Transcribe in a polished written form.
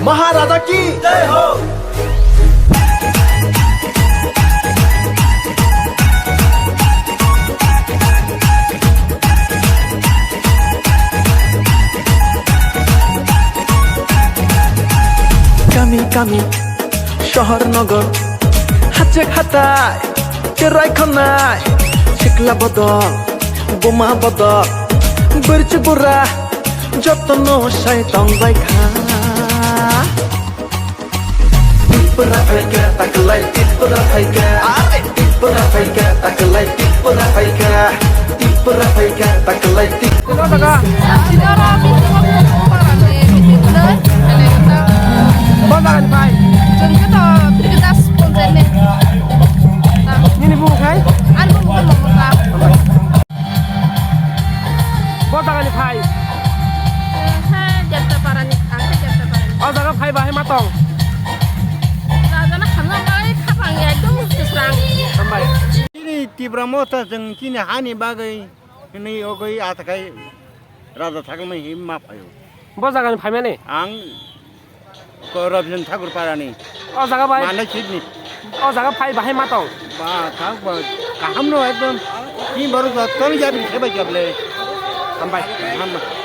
महाराजा की जय हो। কামি কামি শহর নগর হাতে খাতায় কেরাই খানায় শিকলা বদল বোমা বদল বরছে বুড়া যত্ন শয়তান বাইখা টিপরা ফাইকা তাকলাই টিপরা ফাইকা টিপরা ফাইকা তাকলাই টিপরা ফাইকা টিপরা ফাইকা তাকলাই টিপরা ফাইকা Bagan pai. Jadi kita kita spontan nih. Ini bu kai? Anu bukan mau kita. Bagan pai. Jatuh parah nih, angkat jatuh parah. Oh, jangan pai bahaya matong. Karena kamu kali kapang ya itu diserang. Sampai. Ini tibra mota jeng kini hani bagai ini ogai atakai raja thakme himma payo. Bagan pai mana? Ang corruption thakur parani. Oh, jangan pai. Mana sini? Oh, jangan pai bahaya matong. Ba thak ba kaham no ekdom. Ki baru ba tol jabi kheba jable. Sampai. Ham.